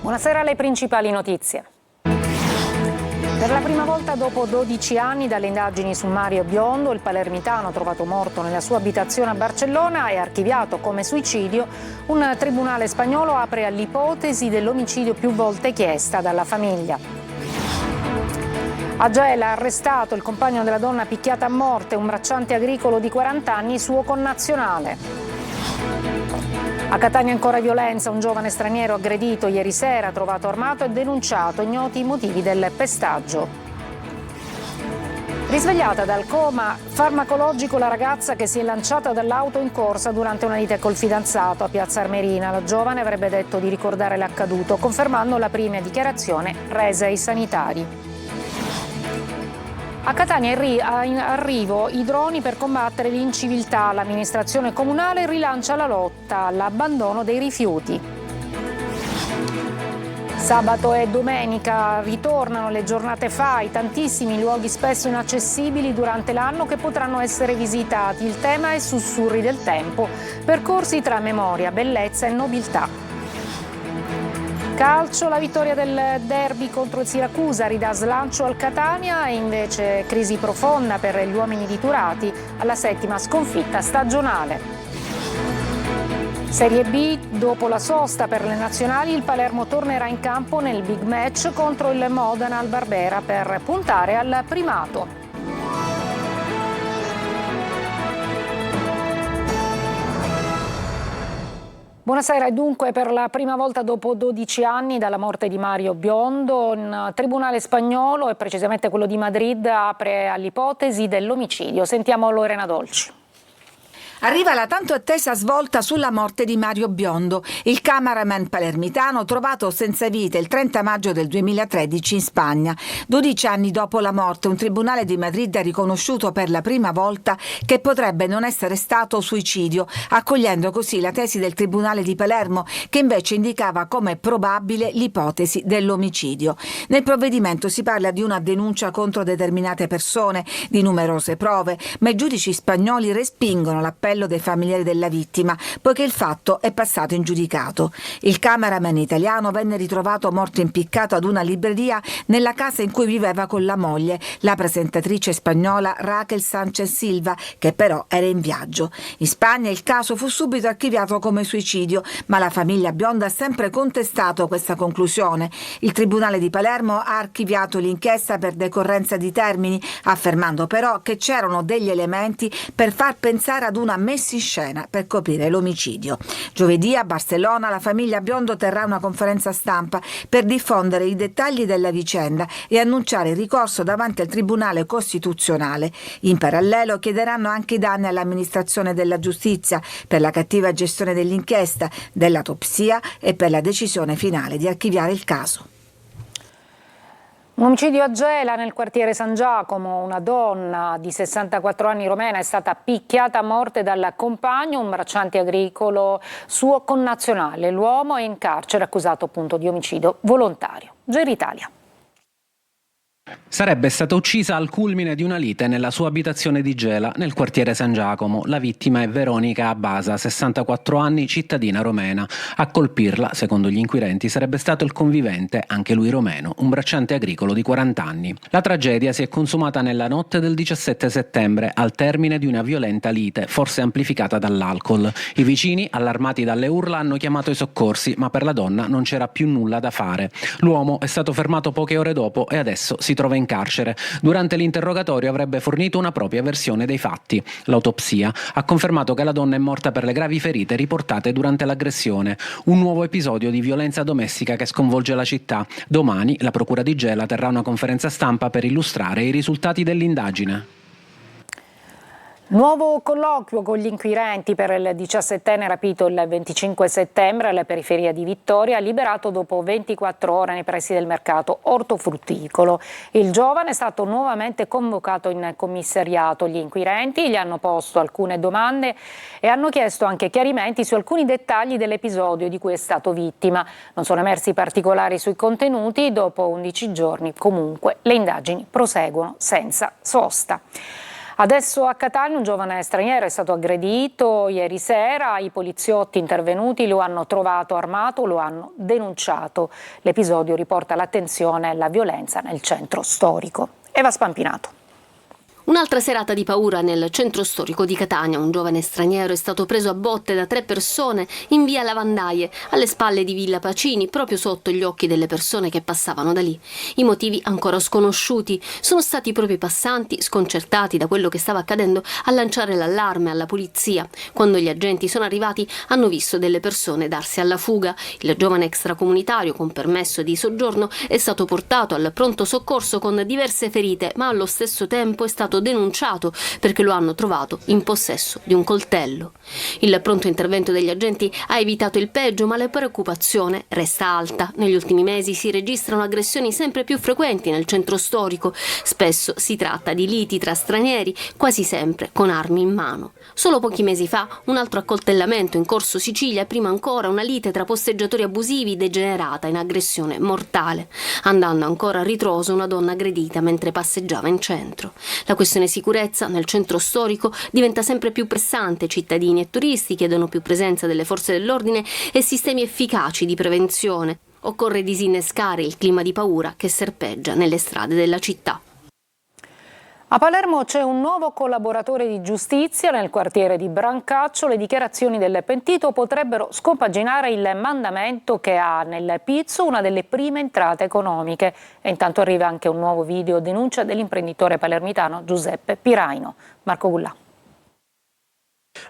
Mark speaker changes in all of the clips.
Speaker 1: Buonasera, alle principali notizie. Per la prima volta dopo 12 anni dalle indagini su Mario Biondo, il palermitano trovato morto nella sua abitazione a Barcellona e archiviato come suicidio, un tribunale spagnolo apre all'ipotesi dell'omicidio più volte chiesta dalla famiglia. A Gela arrestato il compagno della donna picchiata a morte, un bracciante agricolo di 40 anni, suo connazionale. A Catania ancora violenza, un giovane straniero aggredito ieri sera, trovato armato e denunciato, ignoti i motivi del pestaggio. Risvegliata dal coma farmacologico la ragazza che si è lanciata dall'auto in corsa durante una lite col fidanzato a Piazza Armerina. La giovane avrebbe detto di ricordare l'accaduto, confermando la prima dichiarazione resa ai sanitari. A Catania in arrivo i droni per combattere l'inciviltà. L'amministrazione comunale rilancia la lotta all'abbandono dei rifiuti. Sabato e domenica ritornano le giornate FAI, tantissimi luoghi spesso inaccessibili durante l'anno che potranno essere visitati. Il tema è sussurri del tempo, percorsi tra memoria, bellezza e nobiltà. Calcio, la vittoria del derby contro il Siracusa ridà slancio al Catania e invece crisi profonda per gli uomini di Turati alla 7ª sconfitta stagionale. Serie B, dopo la sosta per le nazionali, il Palermo tornerà in campo nel big match contro il Modena al Barbera per puntare al primato. Buonasera, e dunque per la prima volta dopo 12 anni dalla morte di Mario Biondo, un tribunale spagnolo, e precisamente quello di Madrid, apre all'ipotesi dell'omicidio. Sentiamo Lorena Dolci.
Speaker 2: Arriva la tanto attesa svolta sulla morte di Mario Biondo, il cameraman palermitano trovato senza vita il 30 maggio del 2013 in Spagna. 12 anni dopo la morte, un tribunale di Madrid ha riconosciuto per la prima volta che potrebbe non essere stato suicidio, accogliendo così la tesi del tribunale di Palermo, che invece indicava come probabile l'ipotesi dell'omicidio. Nel provvedimento si parla di una denuncia contro determinate persone, di numerose prove, ma i giudici spagnoli respingono l'appello dei familiari della vittima, poiché il fatto è passato in giudicato. Il cameraman italiano venne ritrovato morto impiccato ad una libreria nella casa in cui viveva con la moglie, la presentatrice spagnola Raquel Sánchez Silva, che però era in viaggio. In Spagna il caso fu subito archiviato come suicidio, ma la famiglia Biondo ha sempre contestato questa conclusione. Il tribunale di Palermo ha archiviato l'inchiesta per decorrenza di termini, affermando però che c'erano degli elementi per far pensare ad una messa in scena per coprire l'omicidio. Giovedì a Barcellona la famiglia Biondo terrà una conferenza stampa per diffondere i dettagli della vicenda e annunciare il ricorso davanti al Tribunale Costituzionale. In parallelo chiederanno anche i danni all'amministrazione della giustizia per la cattiva gestione dell'inchiesta, dell'autopsia e per la decisione finale di archiviare il caso.
Speaker 1: Un omicidio a Gela nel quartiere San Giacomo. Una donna di 64 anni romena è stata picchiata a morte dal compagno, un bracciante agricolo suo connazionale. L'uomo è in carcere accusato appunto di omicidio volontario. Gera Italia.
Speaker 3: Sarebbe stata uccisa al culmine di una lite nella sua abitazione di Gela, nel quartiere San Giacomo. La vittima è Veronica Abasa, 64 anni, cittadina romena. A colpirla, secondo gli inquirenti, sarebbe stato il convivente, anche lui romeno, un bracciante agricolo di 40 anni. La tragedia si è consumata nella notte del 17 settembre, al termine di una violenta lite, forse amplificata dall'alcol. I vicini, allarmati dalle urla, hanno chiamato i soccorsi, ma per la donna non c'era più nulla da fare. L'uomo è stato fermato poche ore dopo e adesso si trova in carcere. Durante l'interrogatorio avrebbe fornito una propria versione dei fatti. L'autopsia ha confermato che la donna è morta per le gravi ferite riportate durante l'aggressione. Un nuovo episodio di violenza domestica che sconvolge la città. Domani la procura di Gela terrà una conferenza stampa per illustrare i risultati dell'indagine.
Speaker 1: Nuovo colloquio con gli inquirenti per il 17enne rapito il 25 settembre alla periferia di Vittoria, liberato dopo 24 ore nei pressi del mercato ortofrutticolo. Il giovane è stato nuovamente convocato in commissariato. Gli inquirenti gli hanno posto alcune domande e hanno chiesto anche chiarimenti su alcuni dettagli dell'episodio di cui è stato vittima. Non sono emersi particolari sui contenuti. Dopo 11 giorni comunque le indagini proseguono senza sosta. Adesso a Catania un giovane straniero è stato aggredito ieri sera, i poliziotti intervenuti lo hanno trovato armato, lo hanno denunciato. L'episodio riporta l'attenzione alla violenza nel centro storico. Eva Spampinato.
Speaker 4: Un'altra serata di paura nel centro storico di Catania. Un giovane straniero è stato preso a botte da 3 persone in via Lavandaie, alle spalle di Villa Pacini, proprio sotto gli occhi delle persone che passavano da lì. I motivi ancora sconosciuti. Sono stati proprio i passanti, sconcertati da quello che stava accadendo, a lanciare l'allarme alla polizia. Quando gli agenti sono arrivati hanno visto delle persone darsi alla fuga. Il giovane extracomunitario con permesso di soggiorno è stato portato al pronto soccorso con diverse ferite, ma allo stesso tempo è stato denunciato perché lo hanno trovato in possesso di un coltello. Il pronto intervento degli agenti ha evitato il peggio, ma la preoccupazione resta alta. Negli ultimi mesi si registrano aggressioni sempre più frequenti nel centro storico. Spesso si tratta di liti tra stranieri, quasi sempre con armi in mano. Solo pochi mesi fa un altro accoltellamento in Corso Sicilia e prima ancora una lite tra posteggiatori abusivi degenerata in aggressione mortale. Andando ancora a ritroso una donna aggredita mentre passeggiava in centro. La questione sicurezza nel centro storico diventa sempre più pressante. Cittadini e turisti chiedono più presenza delle forze dell'ordine e sistemi efficaci di prevenzione. Occorre disinnescare il clima di paura che serpeggia nelle strade della città.
Speaker 1: A Palermo c'è un nuovo collaboratore di giustizia nel quartiere di Brancaccio. Le dichiarazioni del pentito potrebbero scompaginare il mandamento che ha nel pizzo una delle prime entrate economiche. E intanto arriva anche un nuovo video denuncia dell'imprenditore palermitano Giuseppe Piraino. Marco Gullà.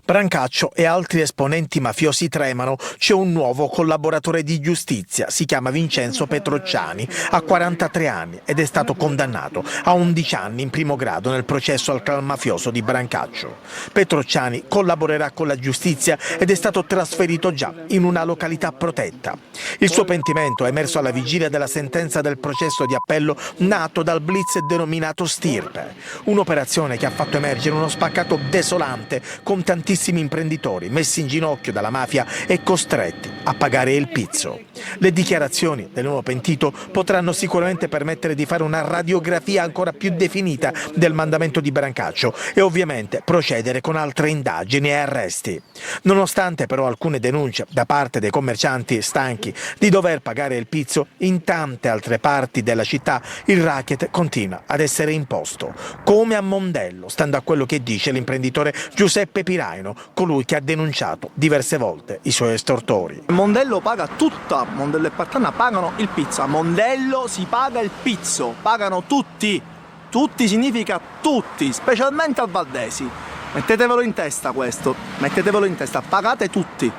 Speaker 5: Brancaccio e altri esponenti mafiosi tremano. C'è un nuovo collaboratore di giustizia, si chiama Vincenzo Petrocciani, ha 43 anni ed è stato condannato a 11 anni in primo grado nel processo al clan mafioso di Brancaccio. Petrocciani collaborerà con la giustizia ed è stato trasferito già in una località protetta. Il suo pentimento è emerso alla vigilia della sentenza del processo di appello nato dal blitz denominato Stirpe, un'operazione che ha fatto emergere uno spaccato desolante con tantissimi imprenditori messi in ginocchio dalla mafia e costretti a pagare il pizzo. Le dichiarazioni del nuovo pentito potranno sicuramente permettere di fare una radiografia ancora più definita del mandamento di Brancaccio e ovviamente procedere con altre indagini e arresti. Nonostante però alcune denunce da parte dei commercianti stanchi di dover pagare il pizzo, in tante altre parti della città il racket continua ad essere imposto, come a Mondello, stando a quello che dice l'imprenditore Giuseppe Piraino, colui che ha denunciato diverse volte i suoi estortori.
Speaker 6: Mondello paga tutta, Mondello e Partanna pagano il pizzo, a Mondello si paga il pizzo, pagano tutti, tutti significa tutti, specialmente al Valdesi. Mettetevelo in testa questo, mettetevelo in testa, pagate tutti,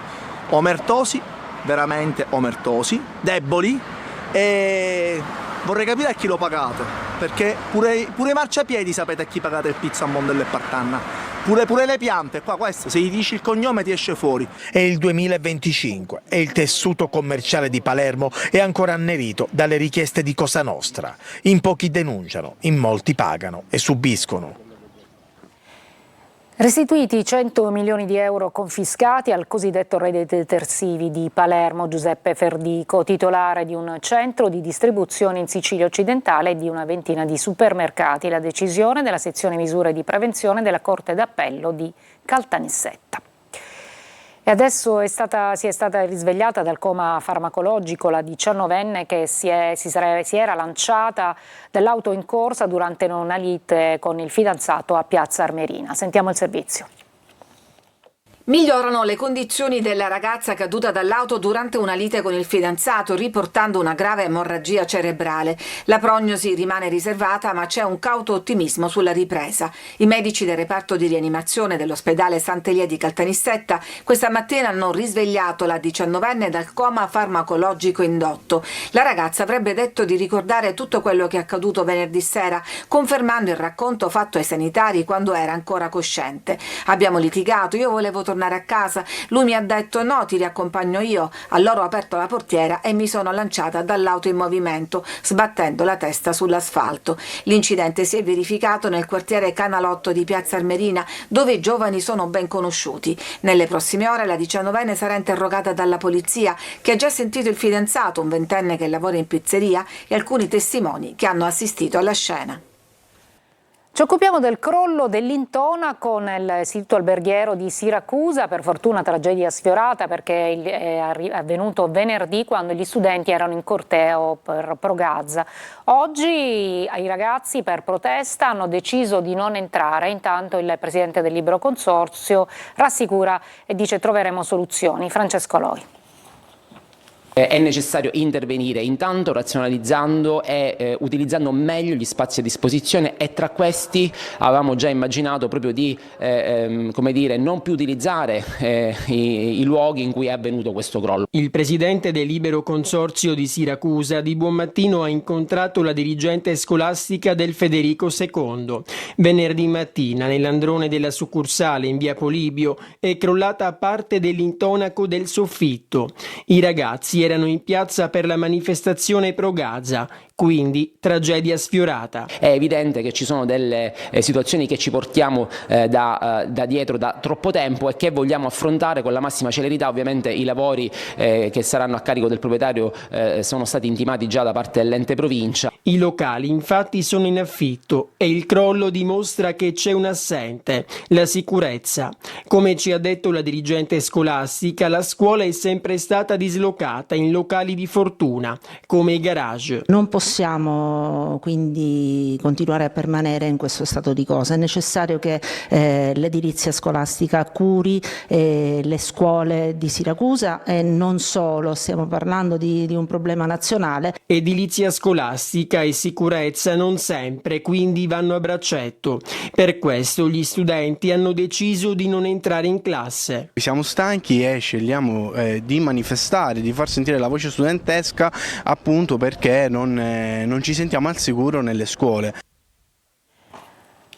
Speaker 6: omertosi, veramente omertosi, deboli, e vorrei capire a chi lo pagate, perché pure i marciapiedi sapete a chi pagate il pizzo a Mondello e Partanna. Pure le piante, qua questo, se gli dici il cognome ti esce fuori.
Speaker 5: È il 2025 e il tessuto commerciale di Palermo è ancora annerito dalle richieste di Cosa Nostra. In pochi denunciano, in molti pagano e subiscono.
Speaker 1: Restituiti 100 milioni di euro confiscati al cosiddetto re dei detersivi di Palermo. Giuseppe Ferdico, titolare di un centro di distribuzione in Sicilia occidentale e di una ventina di supermercati. La decisione della sezione misure di prevenzione della Corte d'Appello di Caltanissetta. E adesso si è stata risvegliata dal coma farmacologico la 19enne che si era lanciata dall'auto in corsa durante una lite con il fidanzato a Piazza Armerina. Sentiamo il servizio.
Speaker 2: Migliorano le condizioni della ragazza caduta dall'auto durante una lite con il fidanzato, riportando una grave emorragia cerebrale. La prognosi rimane riservata, ma c'è un cauto ottimismo sulla ripresa. I medici del reparto di rianimazione dell'ospedale Sant'Elia di Caltanissetta questa mattina hanno risvegliato la 19enne dal coma farmacologico indotto. La ragazza avrebbe detto di ricordare tutto quello che è accaduto venerdì sera, confermando il racconto fatto ai sanitari quando era ancora cosciente. Abbiamo litigato, io volevo tornare a casa, lui mi ha detto no, ti riaccompagno io. Allora ho aperto la portiera e mi sono lanciata dall'auto in movimento, sbattendo la testa sull'asfalto. L'incidente si è verificato nel quartiere Canalotto di Piazza Armerina, dove i giovani sono ben conosciuti. Nelle prossime ore la 19enne sarà interrogata dalla polizia, che ha già sentito il fidanzato, un ventenne che lavora in pizzeria, e alcuni testimoni che hanno assistito alla scena.
Speaker 1: Ci occupiamo del crollo dell'intonaco nel sito alberghiero di Siracusa, per fortuna tragedia sfiorata perché è avvenuto venerdì quando gli studenti erano in corteo per Progazza. Oggi i ragazzi per protesta hanno deciso di non entrare, intanto il presidente del Libero Consorzio rassicura e dice troveremo soluzioni. Francesco Loi.
Speaker 7: È necessario intervenire intanto razionalizzando e utilizzando meglio gli spazi a disposizione, e tra questi avevamo già immaginato proprio di come dire, non più utilizzare i luoghi in cui è avvenuto questo crollo.
Speaker 8: Il presidente del Libero Consorzio di Siracusa di buon mattino ha incontrato la dirigente scolastica del Federico II. Venerdì mattina nell'androne della succursale in via Polibio è crollata parte dell'intonaco del soffitto. I ragazzi erano in piazza per la manifestazione pro Gaza, quindi tragedia sfiorata.
Speaker 7: È evidente che ci sono delle situazioni che ci portiamo da dietro da troppo tempo e che vogliamo affrontare con la massima celerità. Ovviamente i lavori che saranno a carico del proprietario sono stati intimati già da parte dell'ente provincia.
Speaker 8: I locali infatti sono in affitto e il crollo dimostra che c'è un assente, la sicurezza. Come ci ha detto la dirigente scolastica, la scuola è sempre stata dislocata in locali di fortuna, come i garage.
Speaker 9: Non possiamo quindi continuare a permanere in questo stato di cose, è necessario che l'edilizia scolastica curi le scuole di Siracusa e non solo, stiamo parlando di un problema nazionale.
Speaker 8: Edilizia scolastica e sicurezza non sempre, quindi vanno a braccetto. Per questo gli studenti hanno deciso di non entrare in classe.
Speaker 10: Siamo stanchi e scegliamo di manifestare, di far sentire la voce studentesca, appunto perché non ci sentiamo al sicuro nelle scuole.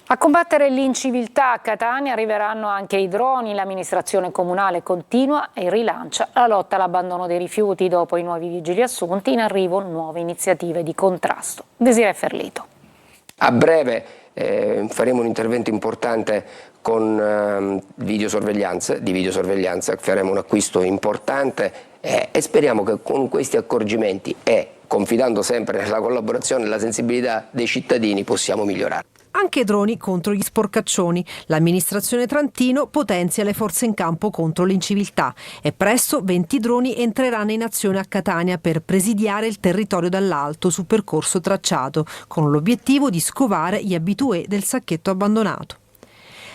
Speaker 1: A combattere l'inciviltà a Catania arriveranno anche i droni. L'amministrazione comunale continua e rilancia la lotta all'abbandono dei rifiuti. Dopo i nuovi vigili assunti, in arrivo nuove iniziative di contrasto. Desiree Ferlito.
Speaker 11: A breve faremo un intervento importante con di videosorveglianza, faremo un acquisto importante e speriamo che con questi accorgimenti e confidando sempre nella collaborazione e nella sensibilità dei cittadini possiamo migliorare.
Speaker 12: Anche droni contro gli sporcaccioni. L'amministrazione Trentino potenzia le forze in campo contro l'inciviltà e presto 20 droni entreranno in azione a Catania per presidiare il territorio dall'alto su percorso tracciato, con l'obiettivo di scovare gli abitué del sacchetto abbandonato.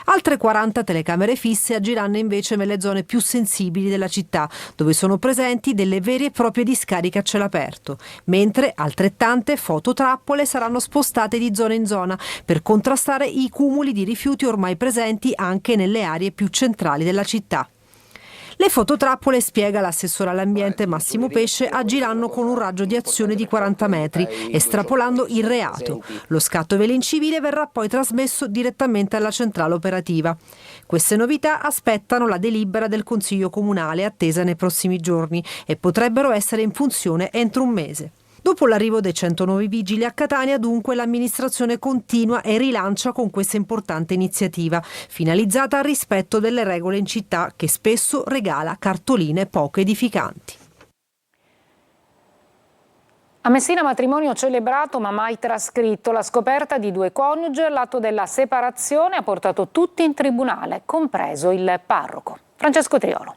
Speaker 12: Altre 40 telecamere fisse agiranno invece nelle zone più sensibili della città, dove sono presenti delle vere e proprie discariche a cielo aperto, mentre altrettante fototrappole saranno spostate di zona in zona per contrastare i cumuli di rifiuti ormai presenti anche nelle aree più centrali della città. Le fototrappole, spiega l'assessore all'ambiente Massimo Pesce, agiranno con un raggio di azione di 40 metri, estrapolando il reato. Lo scatto velo-incivile verrà poi trasmesso direttamente alla centrale operativa. Queste novità aspettano la delibera del Consiglio Comunale attesa nei prossimi giorni e potrebbero essere in funzione entro un mese. Dopo l'arrivo dei 100 nuovi vigili a Catania, dunque, l'amministrazione continua e rilancia con questa importante iniziativa, finalizzata al rispetto delle regole in città, che spesso regala cartoline poco edificanti.
Speaker 1: A Messina matrimonio celebrato ma mai trascritto. La scoperta di due coniugi all'atto della separazione ha portato tutti in tribunale, compreso il parroco. Francesco Triolo.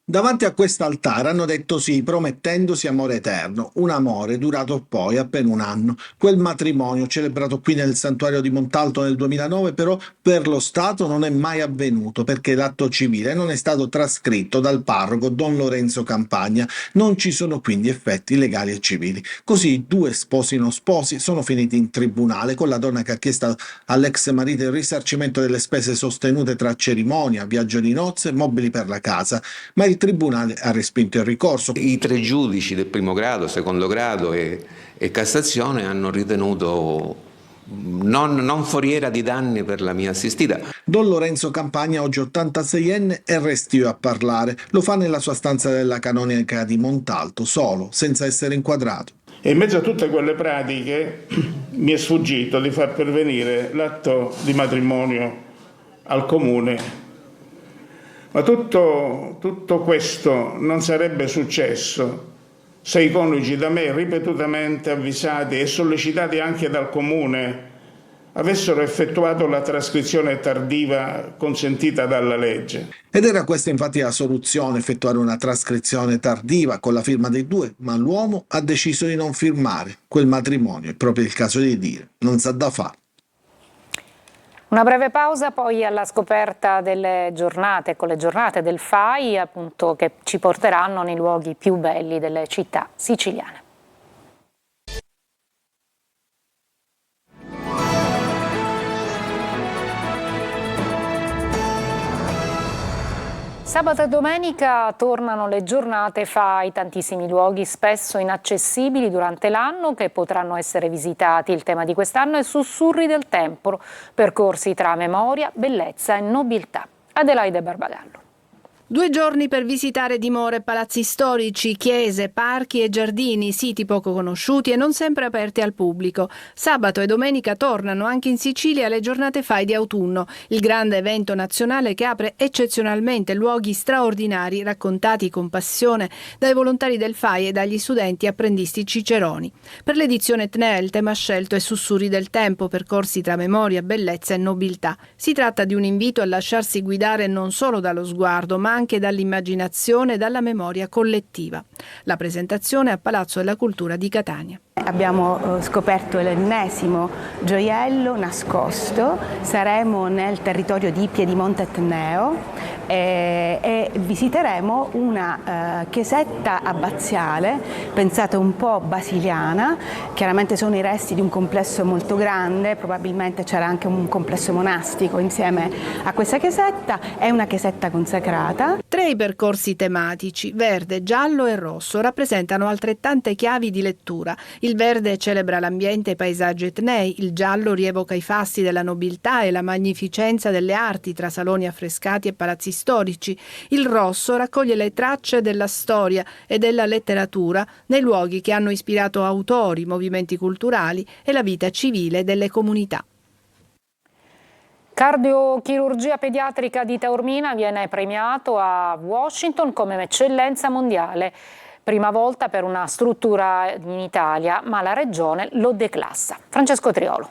Speaker 13: Davanti a quest'altare hanno detto sì, promettendosi amore eterno, un amore durato poi appena un anno. Quel matrimonio celebrato qui nel santuario di Montalto nel 2009 però per lo Stato non è mai avvenuto perché l'atto civile non è stato trascritto dal parroco Don Lorenzo Campagna. Non ci sono quindi effetti legali e civili. Così due sposi non sposi sono finiti in tribunale con la donna che ha chiesto all'ex marito il risarcimento delle spese sostenute tra cerimonia, viaggio di nozze e mobili per la casa, ma il tribunale ha respinto il ricorso.
Speaker 14: I tre giudici del primo grado, secondo grado e Cassazione hanno ritenuto non foriera di danni per la mia assistita.
Speaker 13: Don Lorenzo Campagna, oggi 86enne, è restio a parlare. Lo fa nella sua stanza della canonica di Montalto, solo, senza essere inquadrato.
Speaker 15: E in mezzo a tutte quelle pratiche mi è sfuggito di far pervenire l'atto di matrimonio al comune. Ma tutto questo non sarebbe successo se i coniugi da me ripetutamente avvisati e sollecitati anche dal comune avessero effettuato la trascrizione tardiva consentita dalla legge.
Speaker 13: Ed era questa infatti la soluzione, effettuare una trascrizione tardiva con la firma dei due, ma l'uomo ha deciso di non firmare quel matrimonio, è proprio il caso di dire, non sa da fare.
Speaker 1: Una breve pausa, poi alla scoperta delle giornate, con le giornate del FAI, appunto, che ci porteranno nei luoghi più belli delle città siciliane. Sabato e domenica tornano le giornate FAI, tantissimi luoghi spesso inaccessibili durante l'anno che potranno essere visitati. Il tema di quest'anno è Sussurri del tempo, percorsi tra memoria, bellezza e nobiltà. Adelaide Barbagallo.
Speaker 16: 2 giorni per visitare dimore e palazzi storici, chiese, parchi e giardini, siti poco conosciuti e non sempre aperti al pubblico. Sabato e domenica tornano anche in Sicilia le giornate FAI di autunno, il grande evento nazionale che apre eccezionalmente luoghi straordinari raccontati con passione dai volontari del FAI e dagli studenti apprendisti ciceroni. Per l'edizione TNEA il tema scelto è Sussurri del tempo, percorsi tra memoria, bellezza e nobiltà. Si tratta di un invito a lasciarsi guidare non solo dallo sguardo, ma anche dall'immaginazione e dalla memoria collettiva. La presentazione a Palazzo della Cultura di Catania.
Speaker 17: Abbiamo scoperto l'ennesimo gioiello nascosto, saremo nel territorio di Piedimonte Etneo e visiteremo una chiesetta abbaziale pensata un po' basiliana, chiaramente sono i resti di un complesso molto grande, probabilmente c'era anche un complesso monastico insieme a questa chiesetta, è una chiesetta consacrata.
Speaker 16: 3 percorsi tematici, verde, giallo e rosso, rappresentano altrettante chiavi di lettura. Il verde celebra l'ambiente e i paesaggi etnei, il giallo rievoca i fasti della nobiltà e la magnificenza delle arti tra saloni affrescati e palazzi storici. Il rosso raccoglie le tracce della storia e della letteratura nei luoghi che hanno ispirato autori, movimenti culturali e la vita civile delle comunità.
Speaker 1: Cardiochirurgia pediatrica di Taormina viene premiato a Washington come eccellenza mondiale. Prima volta per una struttura in Italia, ma la regione lo declassa. Francesco Triolo.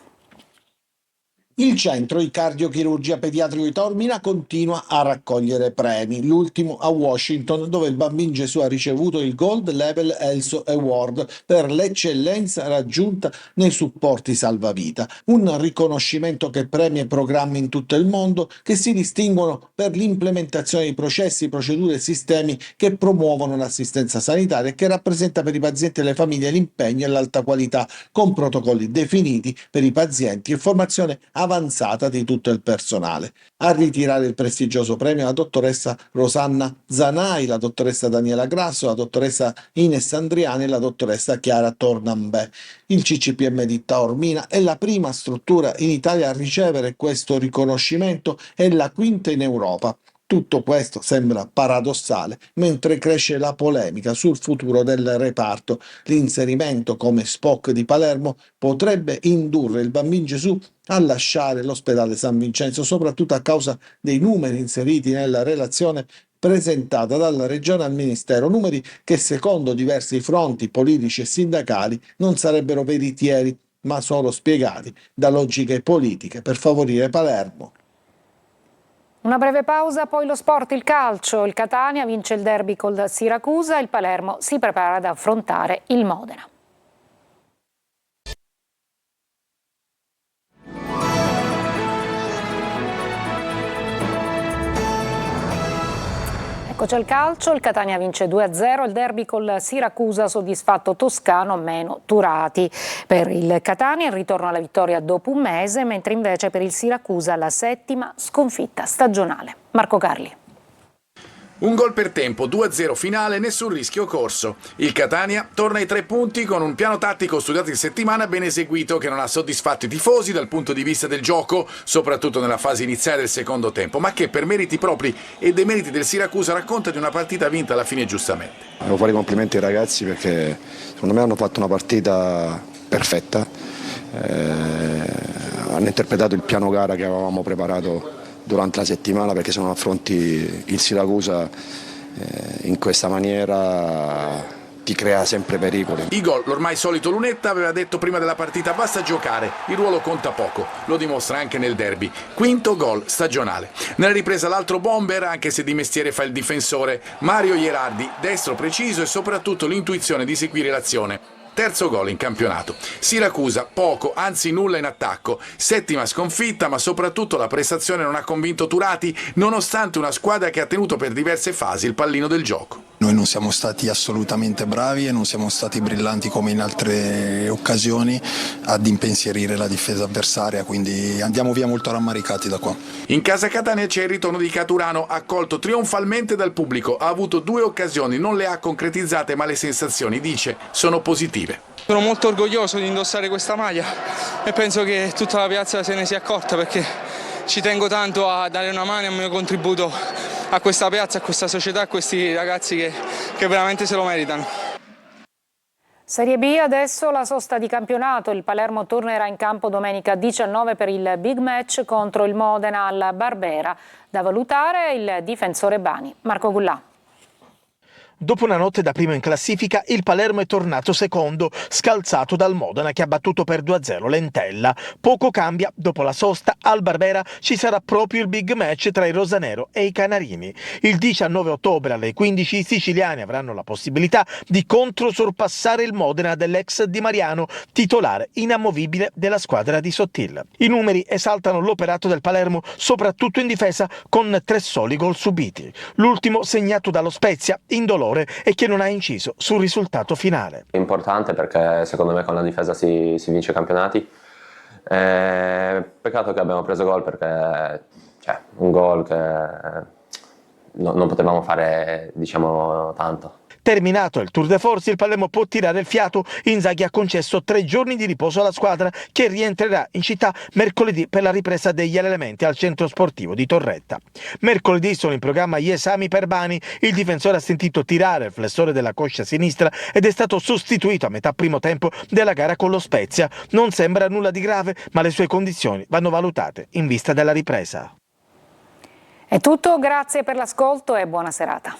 Speaker 13: Il centro di cardiochirurgia pediatrico di Taormina continua a raccogliere premi, l'ultimo a Washington dove il Bambin Gesù ha ricevuto il Gold Level Health Award per l'eccellenza raggiunta nei supporti salvavita, un riconoscimento che premia programmi in tutto il mondo che si distinguono per l'implementazione di processi, procedure e sistemi che promuovono l'assistenza sanitaria e che rappresenta per i pazienti e le famiglie l'impegno e l'alta qualità con protocolli definiti per i pazienti e formazione avanzata di tutto il personale. A ritirare il prestigioso premio la dottoressa Rosanna Zanai, la dottoressa Daniela Grasso, la dottoressa Ines Andriani e la dottoressa Chiara Tornambè. Il CCPM di Taormina è la prima struttura in Italia a ricevere questo riconoscimento e la quinta in Europa. Tutto questo sembra paradossale, mentre cresce la polemica sul futuro del reparto. L'inserimento come SPOC di Palermo potrebbe indurre il Bambin Gesù a lasciare l'ospedale San Vincenzo, soprattutto a causa dei numeri inseriti nella relazione presentata dalla Regione al Ministero, numeri che secondo diversi fronti politici e sindacali non sarebbero veritieri, ma solo spiegati da logiche politiche per favorire Palermo.
Speaker 1: Una breve pausa, poi lo sport, il calcio. Il Catania vince il derby col Siracusa, il Palermo si prepara ad affrontare il Modena. Eccoci al calcio, il Catania vince 2-0, il derby col Siracusa, soddisfatto Toscano, meno Turati. Per il Catania il ritorno alla vittoria dopo un mese, mentre invece per il Siracusa la 7ª sconfitta stagionale. Marco Carli.
Speaker 18: Un gol per tempo, 2-0 finale, nessun rischio corso. Il Catania torna ai 3 punti con un piano tattico studiato in settimana ben eseguito che non ha soddisfatto i tifosi dal punto di vista del gioco, soprattutto nella fase iniziale del secondo tempo, ma che per meriti propri e demeriti del Siracusa racconta di una partita vinta alla fine giustamente.
Speaker 19: Devo fare i complimenti ai ragazzi perché secondo me hanno fatto una partita perfetta, hanno interpretato il piano gara che avevamo preparato durante la settimana, perché se non affronti il Siracusa in questa maniera ti crea sempre pericoli.
Speaker 18: Igor, l'ormai solito lunetta, aveva detto prima della partita basta giocare, il ruolo conta poco, lo dimostra anche nel derby. Quinto gol stagionale. Nella ripresa l'altro bomber, anche se di mestiere fa il difensore, Mario Ierardi, destro preciso e soprattutto l'intuizione di seguire l'azione. Terzo gol in campionato. Siracusa, poco, anzi nulla in attacco. Settima sconfitta, ma soprattutto la prestazione non ha convinto Turati, nonostante una squadra che ha tenuto per diverse fasi il pallino del gioco.
Speaker 20: Noi non siamo stati assolutamente bravi e non siamo stati brillanti come in altre occasioni ad impensierire la difesa avversaria, quindi andiamo via molto rammaricati da qua.
Speaker 18: In casa Catania c'è il ritorno di Caturano, accolto trionfalmente dal pubblico. Ha avuto 2 occasioni, non le ha concretizzate, ma le sensazioni, dice, sono positive.
Speaker 21: Sono molto orgoglioso di indossare questa maglia e penso che tutta la piazza se ne sia accorta, perché ci tengo tanto a dare una mano e un mio contributo a questa piazza, a questa società, a questi ragazzi che veramente se lo meritano.
Speaker 1: Serie B, adesso la sosta di campionato. Il Palermo tornerà in campo domenica 19 per il big match contro il Modena al Barbera. Da valutare il difensore Bani. Marco Gullà.
Speaker 5: Dopo una notte da primo in classifica, il Palermo è tornato secondo, scalzato dal Modena che ha battuto per 2-0 l'Entella. Poco cambia, dopo la sosta al Barbera ci sarà proprio il big match tra i rosanero e i canarini. Il 19 ottobre alle 15 i siciliani avranno la possibilità di controsorpassare il Modena dell'ex Di Mariano, titolare inamovibile della squadra di Sottil. I numeri esaltano l'operato del Palermo, soprattutto in difesa, con 3 soli gol subiti. L'ultimo segnato dallo Spezia, indolore, e che non ha inciso sul risultato finale.
Speaker 22: È importante perché secondo me con la difesa si vince i campionati. Peccato che abbiamo preso gol, perché un gol che non potevamo fare, diciamo, tanto.
Speaker 5: Terminato il tour de force, il Palermo può tirare il fiato. Inzaghi ha concesso 3 giorni di riposo alla squadra, che rientrerà in città mercoledì per la ripresa degli allenamenti al centro sportivo di Torretta. Mercoledì sono in programma gli esami per Bani. Il difensore ha sentito tirare il flessore della coscia sinistra ed è stato sostituito a metà primo tempo della gara con lo Spezia. Non sembra nulla di grave, ma le sue condizioni vanno valutate in vista della ripresa.
Speaker 1: È tutto, grazie per l'ascolto e buona serata.